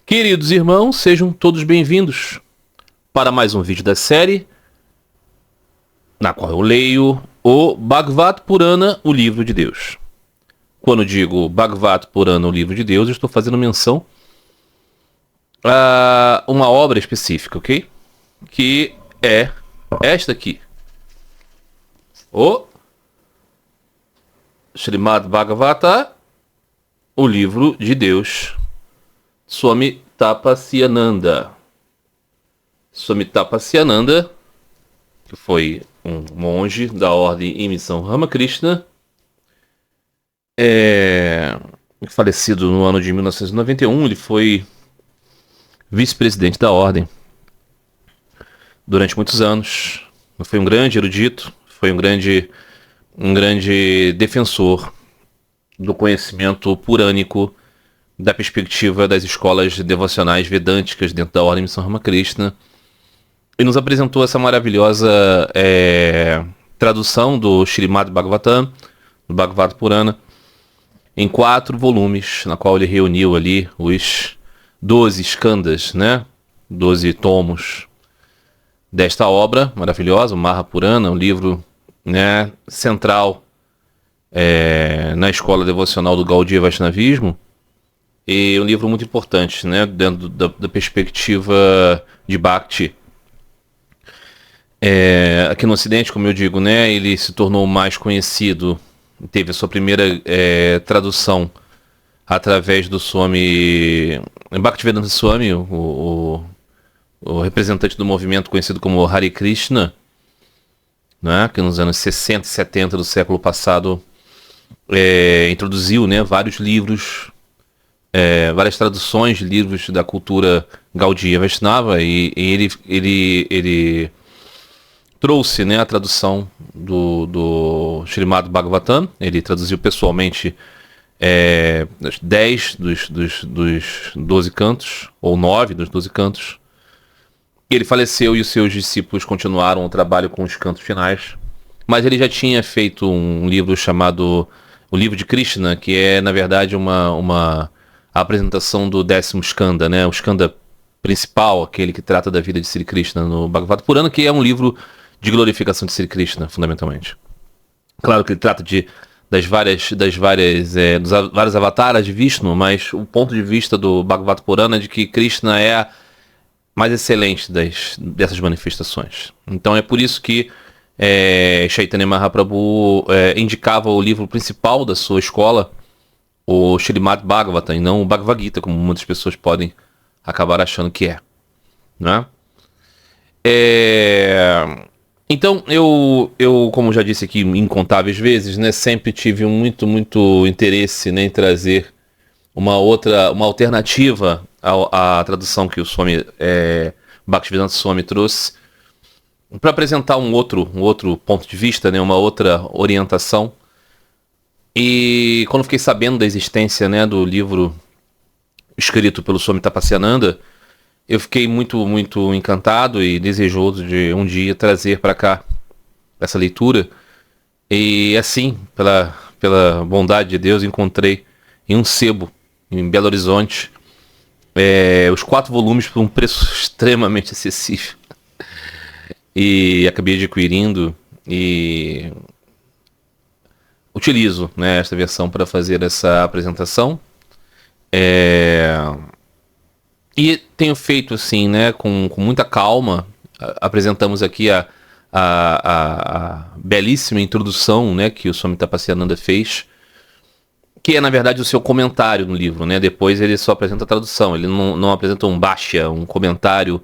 Queridos irmãos, sejam todos bem-vindos para mais um vídeo da série na qual eu leio o Bhagavad Purana, o livro de Deus. Quando digo Bhagavad Purana, o livro de Deus, eu estou fazendo menção a uma obra específica, ok? Que é esta aqui. O Srimad Bhagavata, o livro de Deus. Swami Tapasyananda. Swami Tapasyananda, que foi um monge da ordem em missão Ramakrishna, falecido no ano de 1991, ele foi vice-presidente da ordem durante muitos anos. Foi um grande erudito, foi um grande defensor do conhecimento purânico, da perspectiva das escolas devocionais vedânticas dentro da ordem Missão Ramakrishna, e nos apresentou essa maravilhosa tradução do Srimad Bhagavatam, do Bhagavad Purana, em 4 volumes, na qual ele reuniu ali os 12 skandhas, né? 12 tomos desta obra maravilhosa, o Mahapurana, um livro, né, central na escola devocional do Gaudiya Vaishnavismo. E um livro muito importante, né, dentro da perspectiva de Bhakti. Aqui no Ocidente, como eu digo, né, ele se tornou mais conhecido, teve a sua primeira tradução através do Swami Bhaktivedanta Swami, o representante do movimento conhecido como Hare Krishna, né, que nos anos 60 e 70 do século passado introduziu, né, vários livros, várias traduções de livros da cultura Gaudiya Vaishnava, e ele trouxe, né, a tradução do Srimad Bhagavatam. Ele traduziu pessoalmente 10 dos 12 cantos, ou 9 dos 12 cantos. Ele faleceu e os seus discípulos continuaram o trabalho com os cantos finais. Mas ele já tinha feito um livro chamado O Livro de Krishna, que é, na verdade, uma apresentação do 10º skanda, né? O skanda principal, aquele que trata da vida de Sri Krishna no Bhagavad Purana, que é um livro de glorificação de Sri Krishna, fundamentalmente. Claro que ele trata dos vários avataras de Vishnu, mas o ponto de vista do Bhagavad Purana é de que Krishna é a mais excelente dessas manifestações. Então é por isso que Chaitanya Mahaprabhu indicava o livro principal da sua escola, o Srimad Bhagavatam, e não o Bhagavad Gita, como muitas pessoas podem acabar achando que é, né? Então, eu, como já disse aqui incontáveis vezes, né, sempre tive muito interesse, né, em trazer uma alternativa à tradução que o Swami Bhaktivedanta Swami trouxe, para apresentar um outro ponto de vista, né, uma outra orientação. E quando fiquei sabendo da existência, né, do livro escrito pelo Swami Tapasyananda, eu fiquei muito encantado e desejoso de um dia trazer para cá essa leitura. E assim, pela bondade de Deus, encontrei em um sebo em Belo Horizonte os 4 volumes por um preço extremamente acessível. E acabei adquirindo e utilizo, né, esta versão para fazer essa apresentação. E tenho feito assim, né, com muita calma. Apresentamos aqui a belíssima introdução, né, que o Swami Tapasyananda fez, que é, na verdade, o seu comentário no livro, né? Depois ele só apresenta a tradução, ele não apresenta um bhashya, um comentário,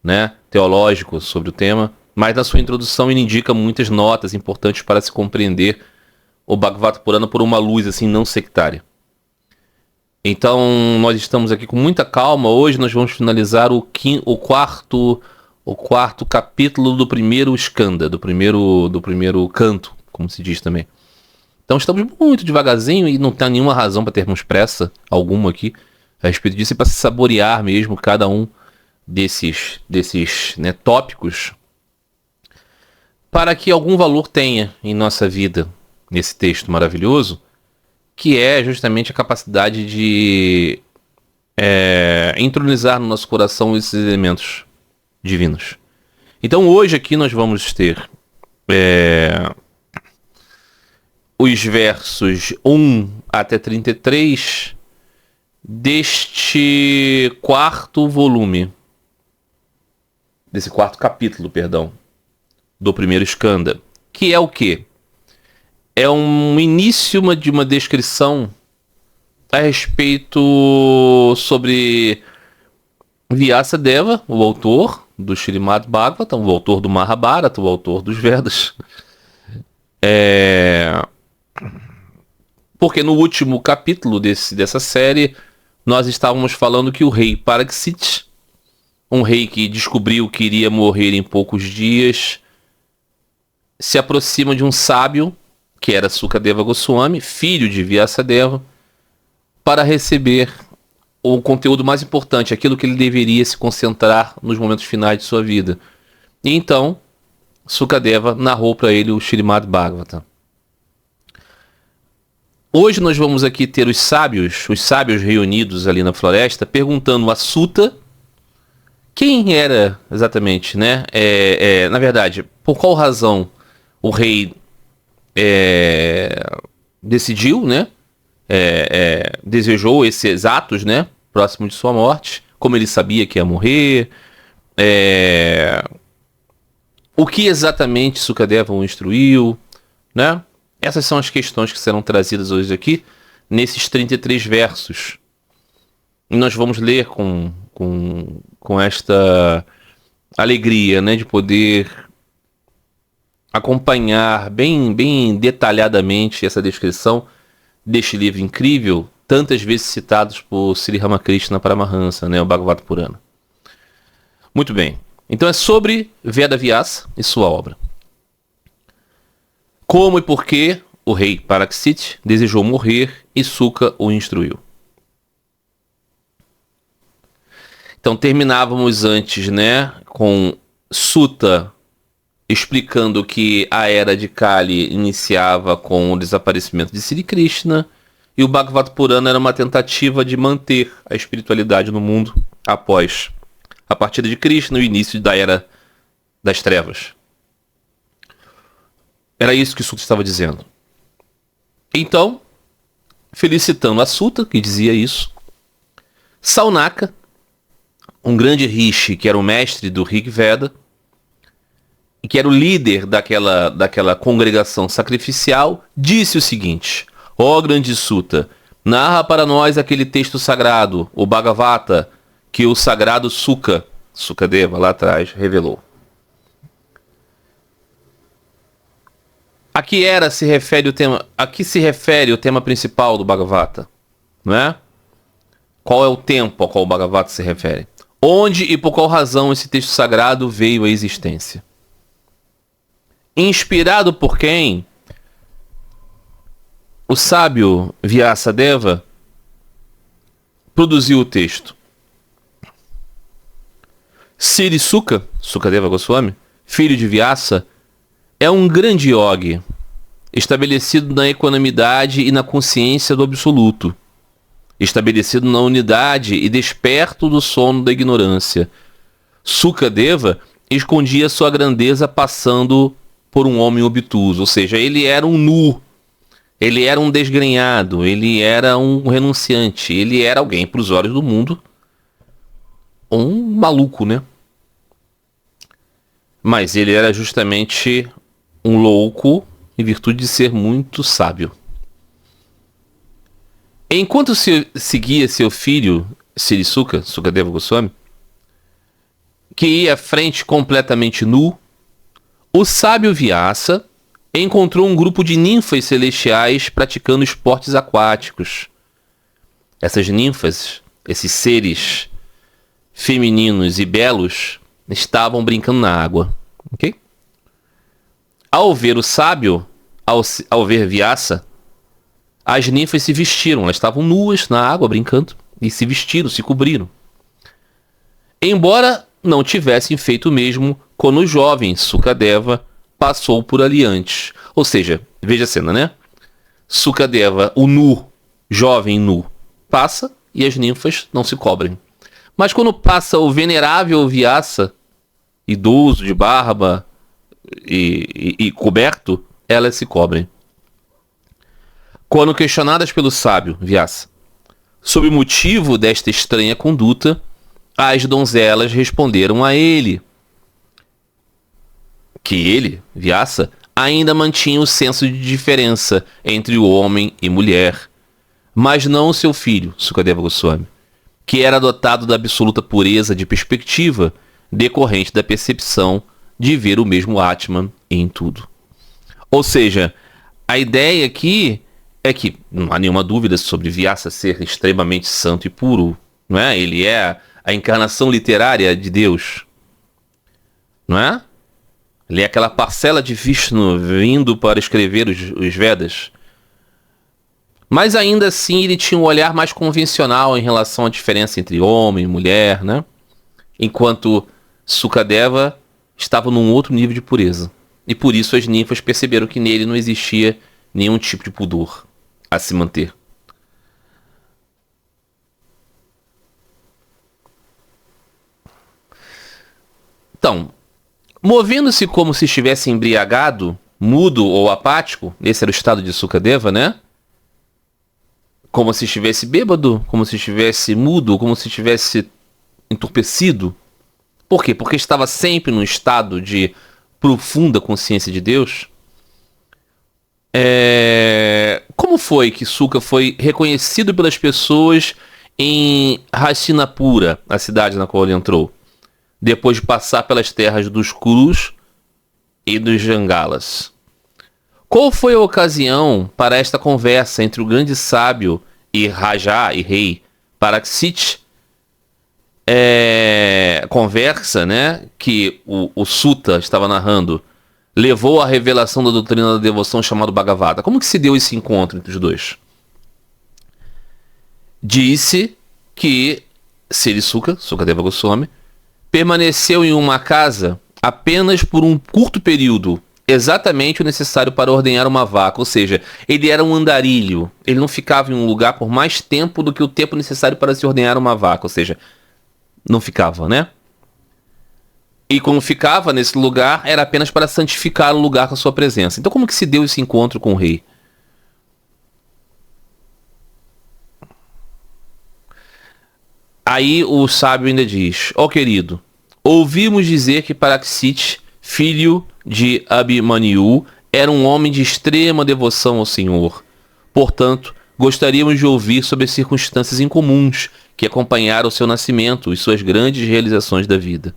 né, teológico sobre o tema, mas na sua introdução ele indica muitas notas importantes para se compreender o Bhagavad Purana por uma luz assim não sectária. Então nós estamos aqui com muita calma. Hoje nós vamos finalizar o quarto capítulo do primeiro skanda, do primeiro canto, como se diz também. Então estamos muito devagarzinho e não tem nenhuma razão para termos pressa alguma aqui a respeito disso, e para se saborear mesmo cada um desses né, tópicos, para que algum valor tenha em nossa vida nesse texto maravilhoso, que é justamente a capacidade de entronizar no nosso coração esses elementos divinos. Então hoje aqui nós vamos ter os versos 1 até 33 deste quarto volume, desse quarto capítulo, perdão, do primeiro Skanda, que é o quê? É um início de uma descrição a respeito sobre Vyasadeva, o autor do Śrīmad Bhagavatam, o autor do Mahabharata, o autor dos Vedas. Porque no último capítulo dessa série, nós estávamos falando que o rei Pariksit, um rei que descobriu que iria morrer em poucos dias, se aproxima de um sábio, que era Sukadeva Goswami, filho de Vyasadeva, para receber o conteúdo mais importante, aquilo que ele deveria se concentrar nos momentos finais de sua vida. E então, Sukadeva narrou para ele o Śrīmad Bhagavatam. Hoje nós vamos aqui ter os sábios reunidos ali na floresta, perguntando a Suta quem era exatamente, né? Na verdade, por qual razão o rei decidiu, né? Desejou esses atos, né? Próximo de sua morte, como ele sabia que ia morrer, o que exatamente Sukadeva o instruiu, né? Essas são as questões que serão trazidas hoje aqui, nesses 33 versos. E nós vamos ler com esta alegria, né, de poder acompanhar bem detalhadamente essa descrição deste livro incrível, tantas vezes citados por Sri Ramakrishna Paramahansa, né, o Bhagavata Purana. Muito bem. Então é sobre Veda Vyasa e sua obra. Como e por que o rei Pariksit desejou morrer e Suka o instruiu. Então terminávamos antes, né, com Suta explicando que a era de Kali iniciava com o desaparecimento de Sri Krishna e o Bhagavata Purana era uma tentativa de manter a espiritualidade no mundo após a partida de Krishna e o início da era das trevas. Era isso que Suta estava dizendo. Então, felicitando a Suta, que dizia isso, Saunaka, um grande rishi que era o mestre do Rig Veda, e que era o líder daquela congregação sacrificial, disse o seguinte: ó grande Suta, narra para nós aquele texto sagrado, o Bhagavata, que o sagrado Sukadeva lá atrás revelou. A que se refere o tema principal do Bhagavata, não é? Qual é o tempo ao qual o Bhagavata se refere? Onde e por qual razão esse texto sagrado veio à existência? Inspirado por quem? O sábio Vyasadeva produziu o texto. Sri Suka, Sukadeva Goswami, filho de Vyasa, é um grande yogi, estabelecido na equanimidade e na consciência do absoluto, estabelecido na unidade e desperto do sono da ignorância. Sukadeva escondia sua grandeza passando por um homem obtuso, ou seja, ele era um nu, ele era um desgrenhado, ele era um renunciante, ele era alguém, para os olhos do mundo, um maluco, né? Mas ele era justamente um louco em virtude de ser muito sábio. Enquanto seguia seu filho Sri Suka, Sukadeva Goswami, que ia à frente completamente nu, o sábio Vyasa encontrou um grupo de ninfas celestiais praticando esportes aquáticos. Essas ninfas, esses seres femininos e belos, estavam brincando na água. Ok? Ao ver o sábio, ao ver Vyasa, as ninfas se vestiram. Elas estavam nuas na água brincando e se vestiram, se cobriram. Embora não tivessem feito o mesmo quando o jovem Sukadeva passou por ali antes. Ou seja, veja a cena, né? Sukadeva, o nu, jovem nu, passa e as ninfas não se cobrem. Mas quando passa o venerável Vyasa, idoso, de barba e coberto, elas se cobrem. Quando questionadas pelo sábio Vyasa sobre o motivo desta estranha conduta, as donzelas responderam a ele que ele, Vyasa, ainda mantinha o senso de diferença entre o homem e mulher, mas não o seu filho, Sukadeva Goswami, que era dotado da absoluta pureza de perspectiva decorrente da percepção de ver o mesmo Atman em tudo. Ou seja, a ideia aqui é que não há nenhuma dúvida sobre Vyasa ser extremamente santo e puro, não é? Ele é a encarnação literária de Deus, não é? Ele é aquela parcela de Vishnu vindo para escrever os Vedas. Mas ainda assim ele tinha um olhar mais convencional em relação à diferença entre homem e mulher, né? Enquanto Sukadeva estava num outro nível de pureza. E por isso as ninfas perceberam que nele não existia nenhum tipo de pudor a se manter. Então, movendo-se como se estivesse embriagado, mudo ou apático, esse era o estado de Sukadeva, né? Como se estivesse bêbado, como se estivesse mudo, como se estivesse entorpecido. Por quê? Porque estava sempre num estado de profunda consciência de Deus. Como foi que Suka foi reconhecido pelas pessoas em Hastinapura, a cidade na qual ele entrou, depois de passar pelas terras dos Kurus e dos Jangalas? Qual foi a ocasião para esta conversa entre o grande sábio e Raja e rei Pariksit? Conversa, né, que o Sutta estava narrando, levou à revelação da doutrina da devoção chamada Bhagavata. Como que se deu esse encontro entre os dois? Disse que Sri Sukadeva Goswami, permaneceu em uma casa apenas por um curto período, exatamente o necessário para ordenhar uma vaca, ou seja, ele era um andarilho, ele não ficava em um lugar por mais tempo do que o tempo necessário para se ordenhar uma vaca, ou seja, não ficava, né? E quando ficava nesse lugar, era apenas para santificar o lugar com a sua presença. Então como que se deu esse encontro com o rei? Aí o sábio ainda diz: ó querido, ouvimos dizer que Pariksit, filho de Abhimanyu, era um homem de extrema devoção ao Senhor. Portanto, gostaríamos de ouvir sobre as circunstâncias incomuns que acompanharam o seu nascimento e suas grandes realizações da vida.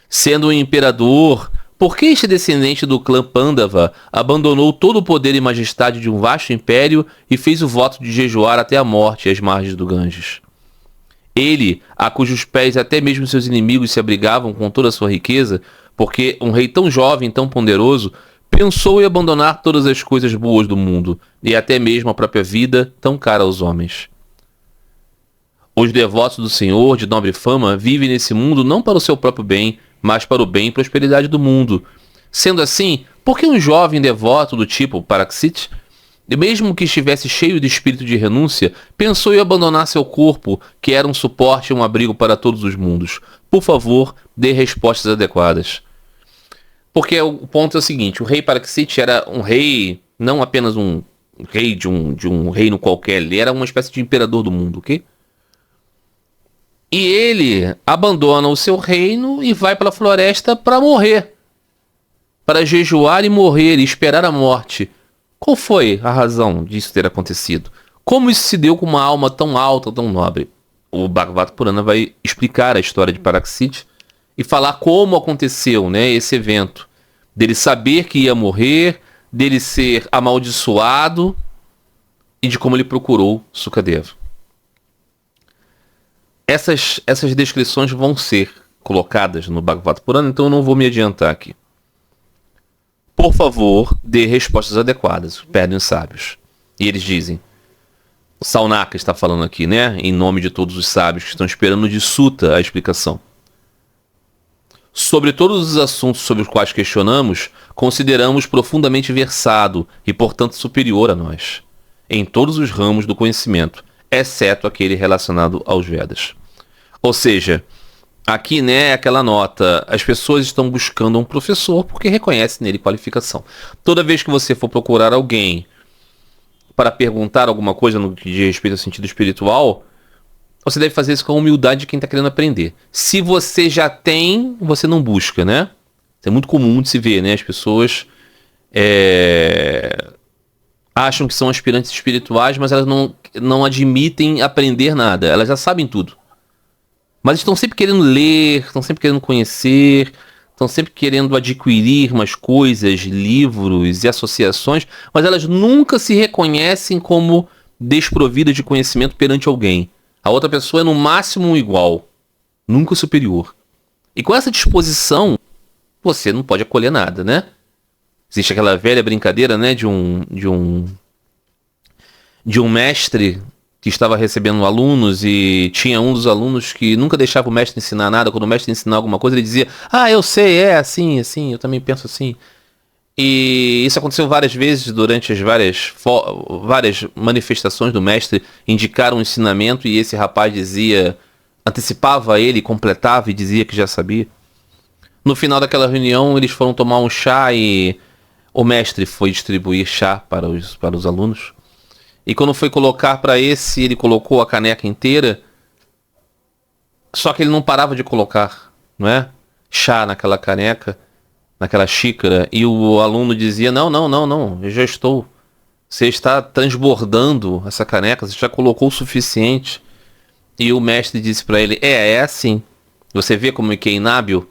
Sendo um imperador, por que este descendente do clã Pandava abandonou todo o poder e majestade de um vasto império e fez o voto de jejuar até a morte às margens do Ganges? Ele, a cujos pés até mesmo seus inimigos se abrigavam com toda a sua riqueza, porque um rei tão jovem, tão poderoso, pensou em abandonar todas as coisas boas do mundo, e até mesmo a própria vida, tão cara aos homens. Os devotos do Senhor, de nobre fama, vivem nesse mundo não para o seu próprio bem, mas para o bem e prosperidade do mundo. Sendo assim, por que um jovem devoto do tipo Pariksit, mesmo que estivesse cheio de espírito de renúncia, pensou em abandonar seu corpo, que era um suporte e um abrigo para todos os mundos? Por favor, dê respostas adequadas. Porque o ponto é o seguinte: o rei Pariksit era um rei, não apenas um rei de um reino qualquer, ele era uma espécie de imperador do mundo, ok? E ele abandona o seu reino e vai para a floresta para morrer. Para jejuar e morrer e esperar a morte. Qual foi a razão disso ter acontecido? Como isso se deu com uma alma tão alta, tão nobre? O Bhagavata Purana vai explicar a história de Pariksit e falar como aconteceu, né, esse evento. Dele saber que ia morrer, dele ser amaldiçoado e de como ele procurou Sukadeva. Essas descrições vão ser colocadas no Bhagavata Purana, então eu não vou me adiantar aqui. Por favor, dê respostas adequadas, pedem os sábios. E eles dizem, o Saunaka está falando aqui, né, em nome de todos os sábios que estão esperando de Sutta a explicação. Sobre todos os assuntos sobre os quais questionamos, consideramos profundamente versado e, portanto, superior a nós, em todos os ramos do conhecimento, exceto aquele relacionado aos Vedas. Ou seja, aqui, né, aquela nota, as pessoas estão buscando um professor porque reconhecem nele qualificação. Toda vez que você for procurar alguém para perguntar alguma coisa no que diz respeito ao sentido espiritual, você deve fazer isso com a humildade de quem está querendo aprender. Se você já tem, você não busca, né? Isso é muito comum de se ver, né? As pessoas acham que são aspirantes espirituais, mas elas não admitem aprender nada. Elas já sabem tudo. Mas estão sempre querendo ler, estão sempre querendo conhecer, estão sempre querendo adquirir mais coisas, livros e associações, mas elas nunca se reconhecem como desprovidas de conhecimento perante alguém. A outra pessoa é no máximo um igual, nunca superior. E com essa disposição, você não pode acolher nada, né? Existe aquela velha brincadeira, né, de um mestre que estava recebendo alunos e tinha um dos alunos que nunca deixava o mestre ensinar nada. Quando o mestre ensinava alguma coisa, ele dizia: ah, eu sei, é assim, eu também penso assim. E isso aconteceu várias vezes durante as várias manifestações do mestre, indicaram um ensinamento e esse rapaz antecipava ele, completava e dizia que já sabia. No final daquela reunião, eles foram tomar um chá e o mestre foi distribuir chá para os alunos. E quando foi colocar para esse, ele colocou a caneca inteira, só que ele não parava de colocar, não é? Chá naquela caneca, naquela xícara, e o aluno dizia: não, eu já estou. Você está transbordando essa caneca, você já colocou o suficiente. E o mestre disse para ele: é assim. Você vê como é que é inábil?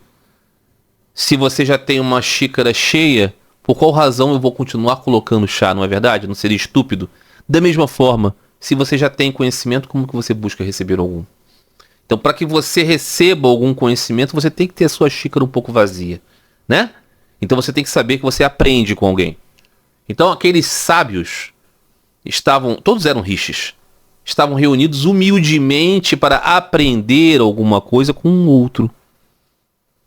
Se você já tem uma xícara cheia, por qual razão eu vou continuar colocando chá, não é verdade? Não seria estúpido? Da mesma forma, se você já tem conhecimento, como que você busca receber algum? Então, para que você receba algum conhecimento, você tem que ter a sua xícara um pouco vazia, né? Então você tem que saber que você aprende com alguém. Então aqueles sábios todos eram rishis, estavam reunidos humildemente para aprender alguma coisa com um outro.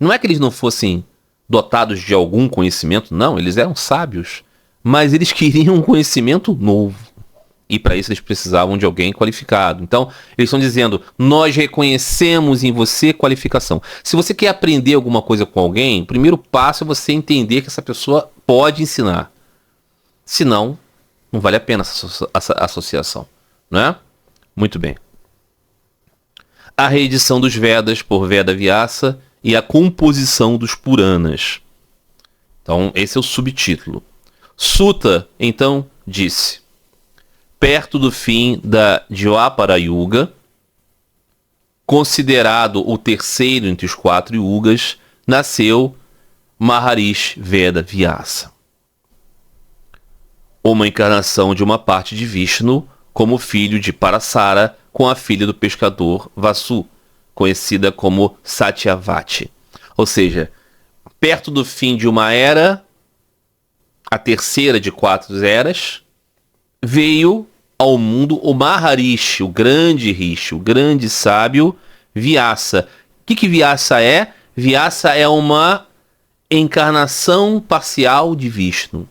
Não é que eles não fossem dotados de algum conhecimento, não, eles eram sábios, mas eles queriam um conhecimento novo. E para isso eles precisavam de alguém qualificado. Então, eles estão dizendo: nós reconhecemos em você qualificação. Se você quer aprender alguma coisa com alguém, o primeiro passo é você entender que essa pessoa pode ensinar. Senão, não vale a pena essa associação, não é? Muito bem. A reedição dos Vedas por Veda Vyasa e a composição dos Puranas. Então, esse é o subtítulo. Suta, então, disse: perto do fim da Dwapara Yuga, considerado o terceiro entre os 4 yugas, nasceu Maharishi Veda Vyasa, uma encarnação de uma parte de Vishnu como filho de Parasara com a filha do pescador Vasu, conhecida como Satyavati. Ou seja, perto do fim de uma era, a terceira de 4 eras, veio ao mundo o Maharishi, o grande Rishi, o grande sábio Vyasa. O que Vyasa é? Vyasa é uma encarnação parcial de Vishnu.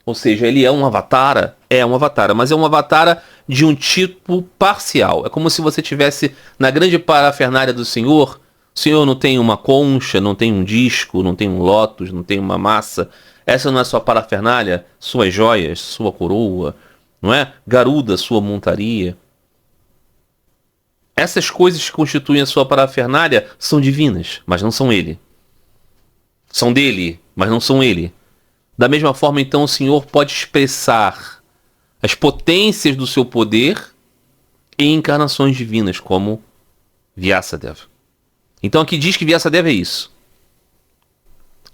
Ou seja, ele é um avatara? É um avatara, mas é um avatara de um tipo parcial. É como se você tivesse na grande parafernália do Senhor. O Senhor não tem uma concha, não tem um disco, não tem um lótus, não tem uma massa. Essa não é sua parafernália, suas joias, sua coroa, não é? Garuda, sua montaria. Essas coisas que constituem a sua parafernália são divinas, mas não são ele. São dele, mas não são ele. Da mesma forma, então, o Senhor pode expressar as potências do seu poder em encarnações divinas, como Vyasadeva. Então aqui diz que Vyasadeva é isso.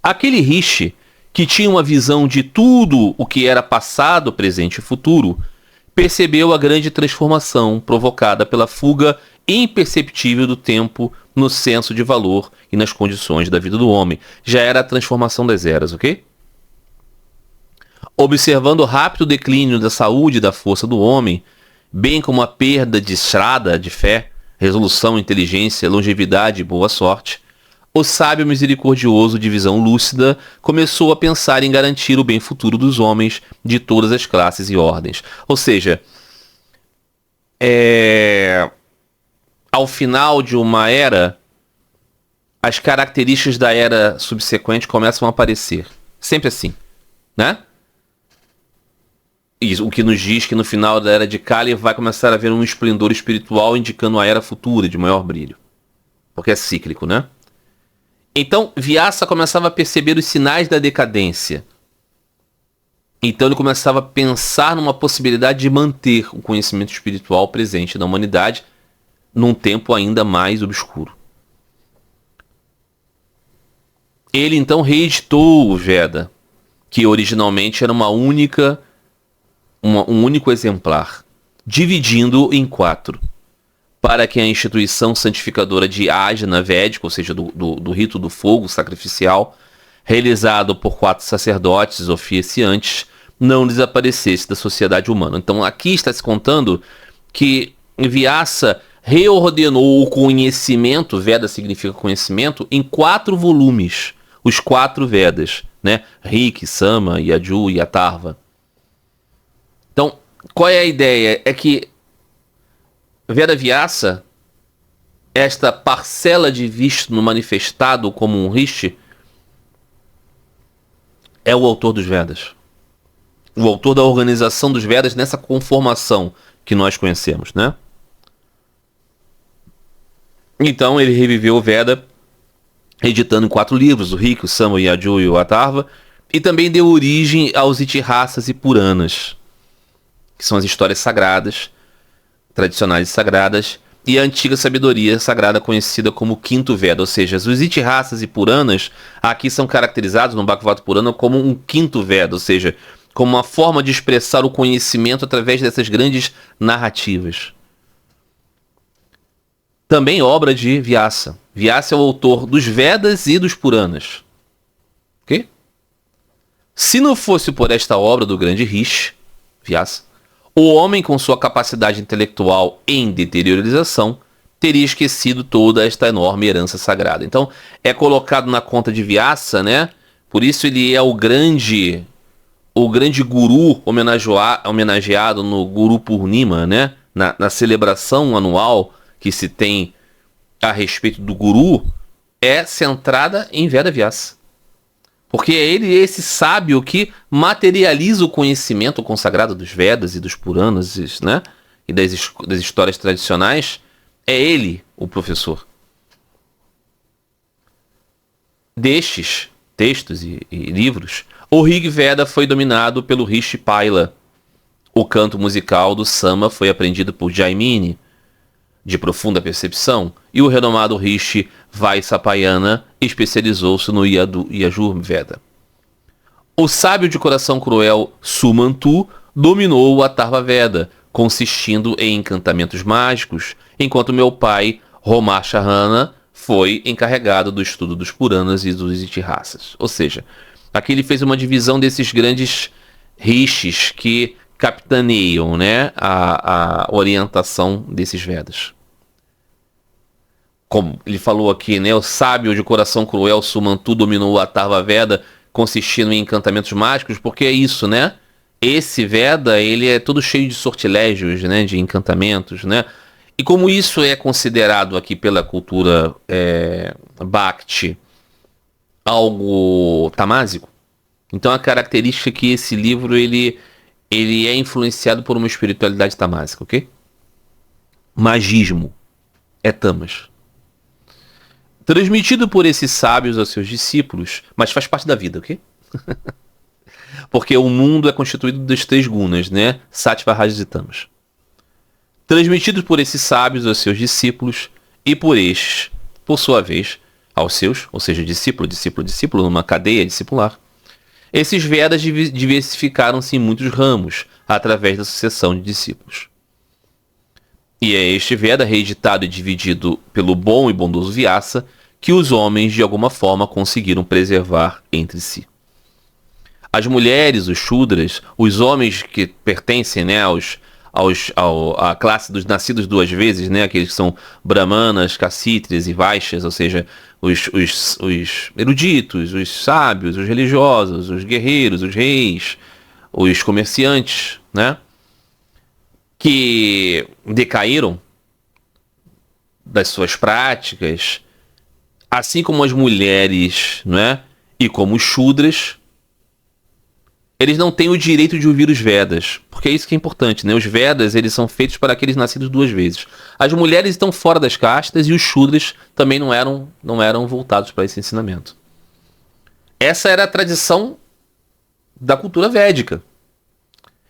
Aquele Rishi que tinha uma visão de tudo o que era passado, presente e futuro, percebeu a grande transformação provocada pela fuga imperceptível do tempo no senso de valor e nas condições da vida do homem. Já era a transformação das eras, ok? Observando o rápido declínio da saúde e da força do homem, bem como a perda de Shraddha, de fé, resolução, inteligência, longevidade e boa sorte, o sábio misericordioso de visão lúcida começou a pensar em garantir o bem futuro dos homens de todas as classes e ordens. Ou seja, ao final de uma era, as características da era subsequente começam a aparecer. Sempre assim, né? Isso, o que nos diz que no final da era de Kali vai começar a haver um esplendor espiritual indicando a era futura de maior brilho. Porque é cíclico, né? Então, Vyasa começava a perceber os sinais da decadência. Então ele começava a pensar numa possibilidade de manter o conhecimento espiritual presente na humanidade num tempo ainda mais obscuro. Ele então reeditou o Veda, que originalmente era um único exemplar, dividindo em 4, para que a instituição santificadora de Ajna Védica, ou seja, do rito do fogo sacrificial, realizado por 4 sacerdotes oficiantes, não desaparecesse da sociedade humana. Então aqui está se contando que Vyasa reordenou o conhecimento, Veda significa conhecimento, em 4 volumes, os 4 Vedas, né? Rik, Sama, Yaju e Atharva. Então, qual é a ideia? É que Veda Vyasa, esta parcela de Vishnu manifestado como um Rishi, é o autor dos Vedas. O autor da organização dos Vedas nessa conformação que nós conhecemos, né? Então ele reviveu o Veda, editando em 4 livros, o Rik, o Sama, o Yaju e o Atharva, e também deu origem aos Itihasas e Puranas, que são as histórias sagradas, tradicionais e sagradas, e a antiga sabedoria sagrada conhecida como Quinto Veda, ou seja, os Itihasas e Puranas aqui são caracterizados no Bhagavata Purana como um Quinto Veda, ou seja, como uma forma de expressar o conhecimento através dessas grandes narrativas. Também obra de Vyasa. Vyasa é o autor dos Vedas e dos Puranas. Ok? Se não fosse por esta obra do grande Rishi, Vyasa, o homem com sua capacidade intelectual em deteriorização teria esquecido toda esta enorme herança sagrada. Então, é colocado na conta de Vyasa, né? Por isso ele é o grande guru homenageado no Guru Purnima, né? Na celebração anual que se tem a respeito do guru, é centrada em Veda Vyasa. Porque é ele esse sábio que materializa o conhecimento consagrado dos Vedas e dos Puranas, né? E das histórias tradicionais. É ele o professor. Destes textos e livros, o Rig Veda foi dominado pelo Rishi Paila. O canto musical do Sama foi aprendido por Jaimini, de profunda percepção, e o renomado Rishi Vaisapayana especializou-se no Yajur Veda. O sábio de coração cruel Sumantu dominou o Atharva Veda, consistindo em encantamentos mágicos, enquanto meu pai, Romarshahana, foi encarregado do estudo dos Puranas e dos Itihasas. Ou seja, aqui ele fez uma divisão desses grandes rishis que capitaneiam, né, a orientação desses Vedas. Como ele falou aqui, né, o sábio de coração cruel Sumantu dominou o Atharva Veda, consistindo em encantamentos mágicos, porque é isso, né? Esse Veda, ele é todo cheio de sortilégios, né, de encantamentos, né? E como isso é considerado aqui pela cultura Bhakti algo tamásico, então a característica é que esse livro ele é influenciado por uma espiritualidade tamásica, ok? Magismo é tamas. Transmitido por esses sábios aos seus discípulos, mas faz parte da vida, ok? Porque o mundo é constituído dos 3 gunas, né? Sattva, Rajas e Tamas. Transmitidos por esses sábios aos seus discípulos e por estes, por sua vez, aos seus, ou seja, discípulo, numa cadeia discipular. Esses Vedas diversificaram-se em muitos ramos, através da sucessão de discípulos. E é este Veda, reeditado e dividido pelo bom e bondoso Vyasa, que os homens, de alguma forma, conseguiram preservar entre si. As mulheres, os Shudras, os homens que pertencem, né, à classe dos nascidos 2 vezes, né, aqueles que são Brahmanas, Cassitres e Vaishyas, ou seja, os eruditos, os sábios, os religiosos, os guerreiros, os reis, os comerciantes, né? que decaíram das suas práticas, assim como as mulheres, não é? E como os Shudras, eles não têm o direito de ouvir os Vedas, porque é isso que é importante, né? Os Vedas, eles são feitos para aqueles nascidos 2 vezes. As mulheres estão fora das castas e os Shudras também não eram voltados para esse ensinamento. Essa era a tradição da cultura védica.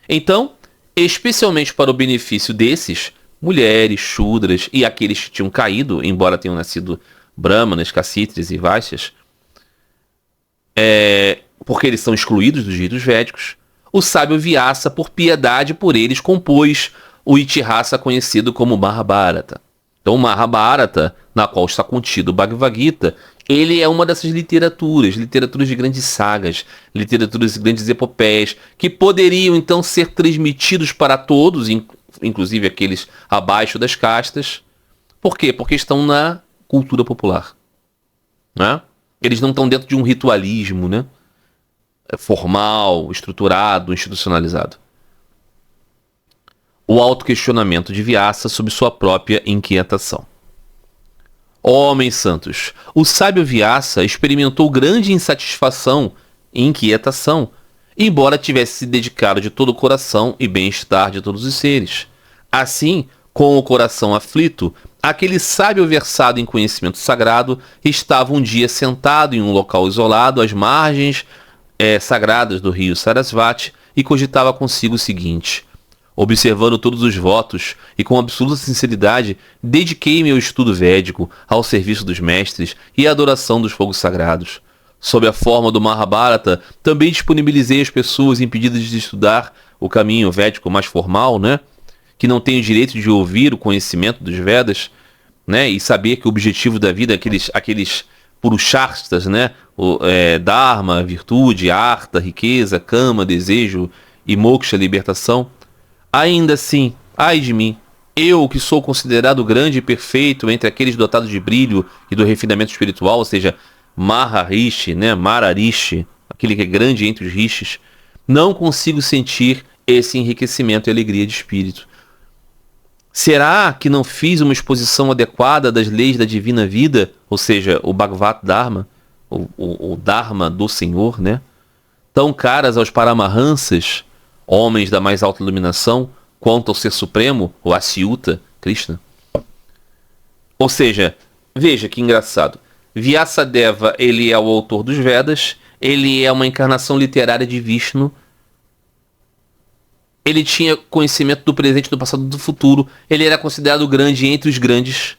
Então, especialmente para o benefício desses, mulheres, Shudras e aqueles que tinham caído, embora tenham nascido Brahmanas, Cassitres e Vaishyas, porque eles são excluídos dos ritos védicos, o sábio Vyasa, por piedade por eles, compôs o Itihasa conhecido como Mahabharata. Então o Mahabharata, na qual está contido o Bhagavad Gita, ele é uma dessas literaturas de grandes sagas, literaturas de grandes epopeias, que poderiam então ser transmitidos para todos, inclusive aqueles abaixo das castas. Por quê? Porque estão na cultura popular, né? Eles não estão dentro de um ritualismo, né? Formal, estruturado, institucionalizado. O autoquestionamento de Vyasa sobre sua própria inquietação. Homens santos, o sábio Vyasa experimentou grande insatisfação e inquietação, embora tivesse se dedicado de todo o coração e bem-estar de todos os seres. Assim, com o coração aflito, aquele sábio versado em conhecimento sagrado estava um dia sentado em um local isolado às margens sagradas do rio Sarasvati e cogitava consigo o seguinte: observando todos os votos e com absoluta sinceridade, dediquei meu estudo védico ao serviço dos mestres e à adoração dos fogos sagrados. Sob a forma do Mahabharata, também disponibilizei as pessoas impedidas de estudar o caminho védico mais formal, né? Que não têm o direito de ouvir o conhecimento dos Vedas, né? E saber que o objetivo da vida, aqueles purushastas, né? Dharma, virtude, artha, riqueza, kama, desejo e moksha, libertação. Ainda assim, ai de mim, eu que sou considerado grande e perfeito entre aqueles dotados de brilho e do refinamento espiritual, ou seja, Maharishi, né? Mararishi, aquele que é grande entre os rishis, não consigo sentir esse enriquecimento e alegria de espírito. Será que não fiz uma exposição adequada das leis da divina vida, ou seja, o Bhagavad Dharma, o Dharma do Senhor, né? Tão caras aos Paramahansas, homens da mais alta iluminação, quanto ao Ser Supremo, o Asyuta, Krishna? Ou seja, veja que engraçado. Vyasadeva, ele é o autor dos Vedas, ele é uma encarnação literária de Vishnu, ele tinha conhecimento do presente, do passado e do futuro, ele era considerado grande entre os grandes,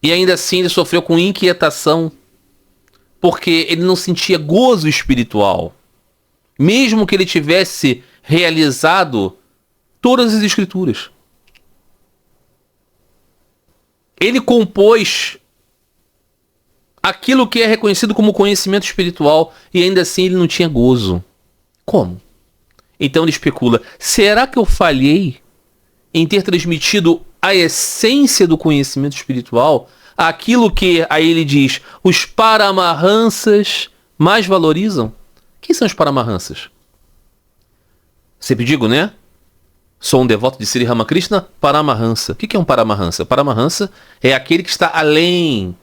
e ainda assim ele sofreu com inquietação, porque ele não sentia gozo espiritual, mesmo que ele tivesse realizado todas as escrituras. Ele compôs aquilo que é reconhecido como conhecimento espiritual e ainda assim ele não tinha gozo. Como? Então ele especula, será que eu falhei em ter transmitido a essência do conhecimento espiritual, aquilo que, aí ele diz, os Paramahansas mais valorizam? Quem são os Paramahansas? Sempre digo, né? Sou um devoto de Sri Ramakrishna Paramahansa. O que é um Paramahansa? Paramahansa é aquele que está além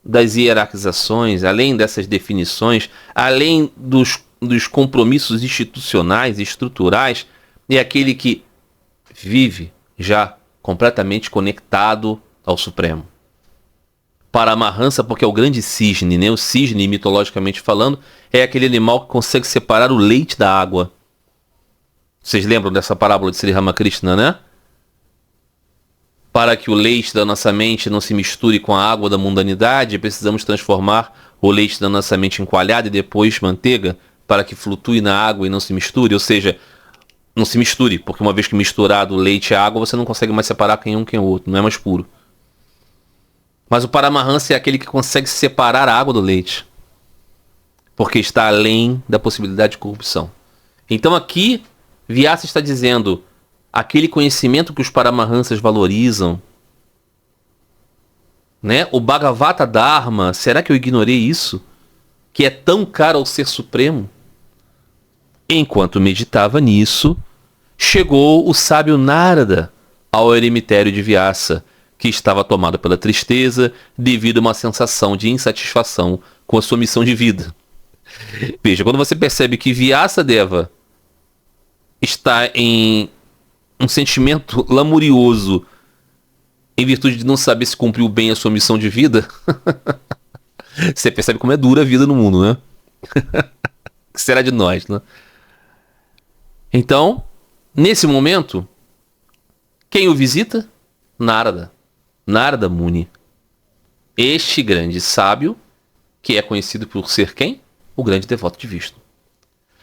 das hierarquizações, além dessas definições, além dos compromissos institucionais e estruturais, é aquele que vive já completamente conectado ao Supremo. Paramahansa porque é o grande cisne, né? O cisne, mitologicamente falando, é aquele animal que consegue separar o leite da água. Vocês lembram dessa parábola de Sri Ramakrishna, né? Para que o leite da nossa mente não se misture com a água da mundanidade, precisamos transformar o leite da nossa mente em coalhada e depois manteiga, para que flutue na água e não se misture. Ou seja, não se misture, porque uma vez que misturado leite e água, você não consegue mais separar quem é um quem é o outro, não é mais puro. Mas o Paramahansa é aquele que consegue separar a água do leite, porque está além da possibilidade de corrupção. Então aqui, Vyasa está dizendo, aquele conhecimento que os Paramahansas valorizam, né? O Bhagavata Dharma, será que eu ignorei isso? Que é tão caro ao Ser Supremo? Enquanto meditava nisso, chegou o sábio Narada ao eremitério de Vyasa, que estava tomado pela tristeza devido a uma sensação de insatisfação com a sua missão de vida. Veja, quando você percebe que Vyasadeva está em um sentimento lamurioso em virtude de não saber se cumpriu bem a sua missão de vida, você percebe como é dura a vida no mundo, né? O que será de nós, né? Então, nesse momento, quem o visita? Narada. Narada Muni. Este grande sábio, que é conhecido por ser quem? O grande devoto de Vishnu.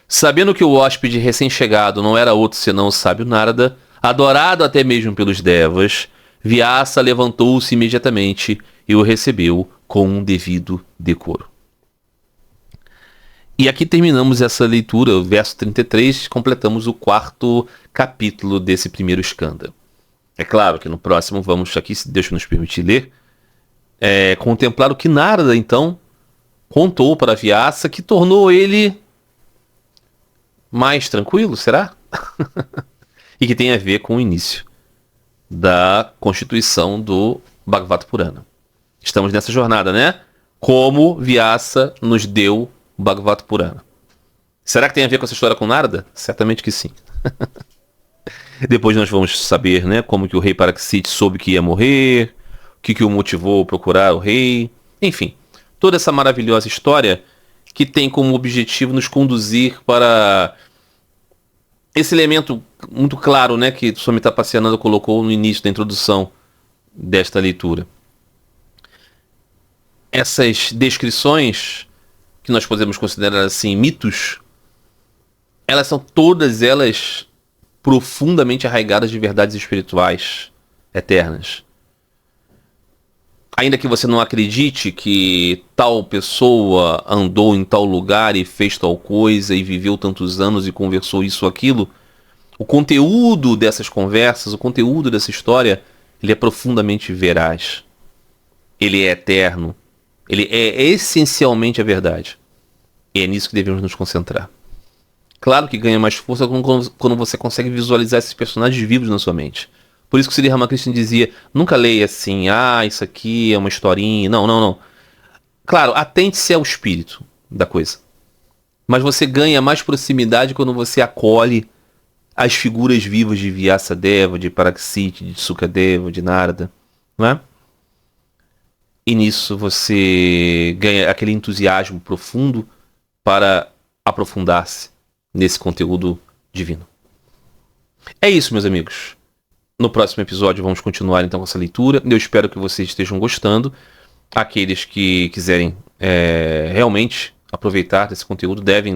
Sabendo que o hóspede recém-chegado não era outro senão o sábio Narada, adorado até mesmo pelos devas, Vyasa levantou-se imediatamente e o recebeu com um devido decoro. E aqui terminamos essa leitura, o verso 33, completamos o 4º capítulo desse primeiro skanda. É claro que no próximo vamos aqui, se Deus nos permitir ler, contemplar o que Narada, então, contou para Vyasa, que tornou ele mais tranquilo, será? E que tem a ver com o início da constituição do Bhagavata Purana. Estamos nessa jornada, né? Como Vyasa nos deu o Bhagavata Purana. Será que tem a ver com essa história com Narada? Certamente que sim. Depois nós vamos saber, né, como que o rei Parikshit soube que ia morrer, o que o motivou a procurar o rei, enfim, toda essa maravilhosa história que tem como objetivo nos conduzir para esse elemento muito claro, né, que Swami Tapasyananda colocou no início da introdução desta leitura. Essas descrições, que nós podemos considerar assim mitos, elas são todas elas profundamente arraigadas de verdades espirituais eternas. Ainda que você não acredite que tal pessoa andou em tal lugar e fez tal coisa e viveu tantos anos e conversou isso ou aquilo, o conteúdo dessas conversas, o conteúdo dessa história, ele é profundamente veraz. Ele é eterno. Ele é essencialmente a verdade. E é nisso que devemos nos concentrar. Claro que ganha mais força quando você consegue visualizar esses personagens vivos na sua mente. Por isso que o Sri Ramakrishna dizia, nunca leia assim, isso aqui é uma historinha. Não. Claro, atente-se ao espírito da coisa. Mas você ganha mais proximidade quando você acolhe as figuras vivas de Vyasadeva, de Parikshit, de Sukadeva, de Narada, não é? E nisso você ganha aquele entusiasmo profundo para aprofundar-se nesse conteúdo divino. É isso, meus amigos. No próximo episódio vamos continuar então com essa leitura. Eu espero que vocês estejam gostando. Aqueles que quiserem realmente aproveitar desse conteúdo devem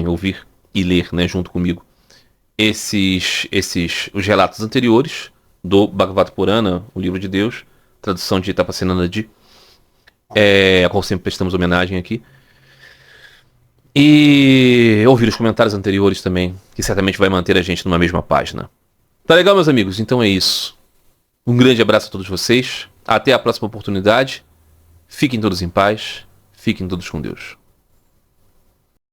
ouvir e ler, né, junto comigo os relatos anteriores do Bhagavata Purana, o livro de Deus, tradução de Tapasyananda Ji, a qual sempre prestamos homenagem aqui. E ouvir os comentários anteriores também, que certamente vai manter a gente numa mesma página. Tá legal, meus amigos? Então é isso. Um grande abraço a todos vocês. Até a próxima oportunidade. Fiquem todos em paz. Fiquem todos com Deus.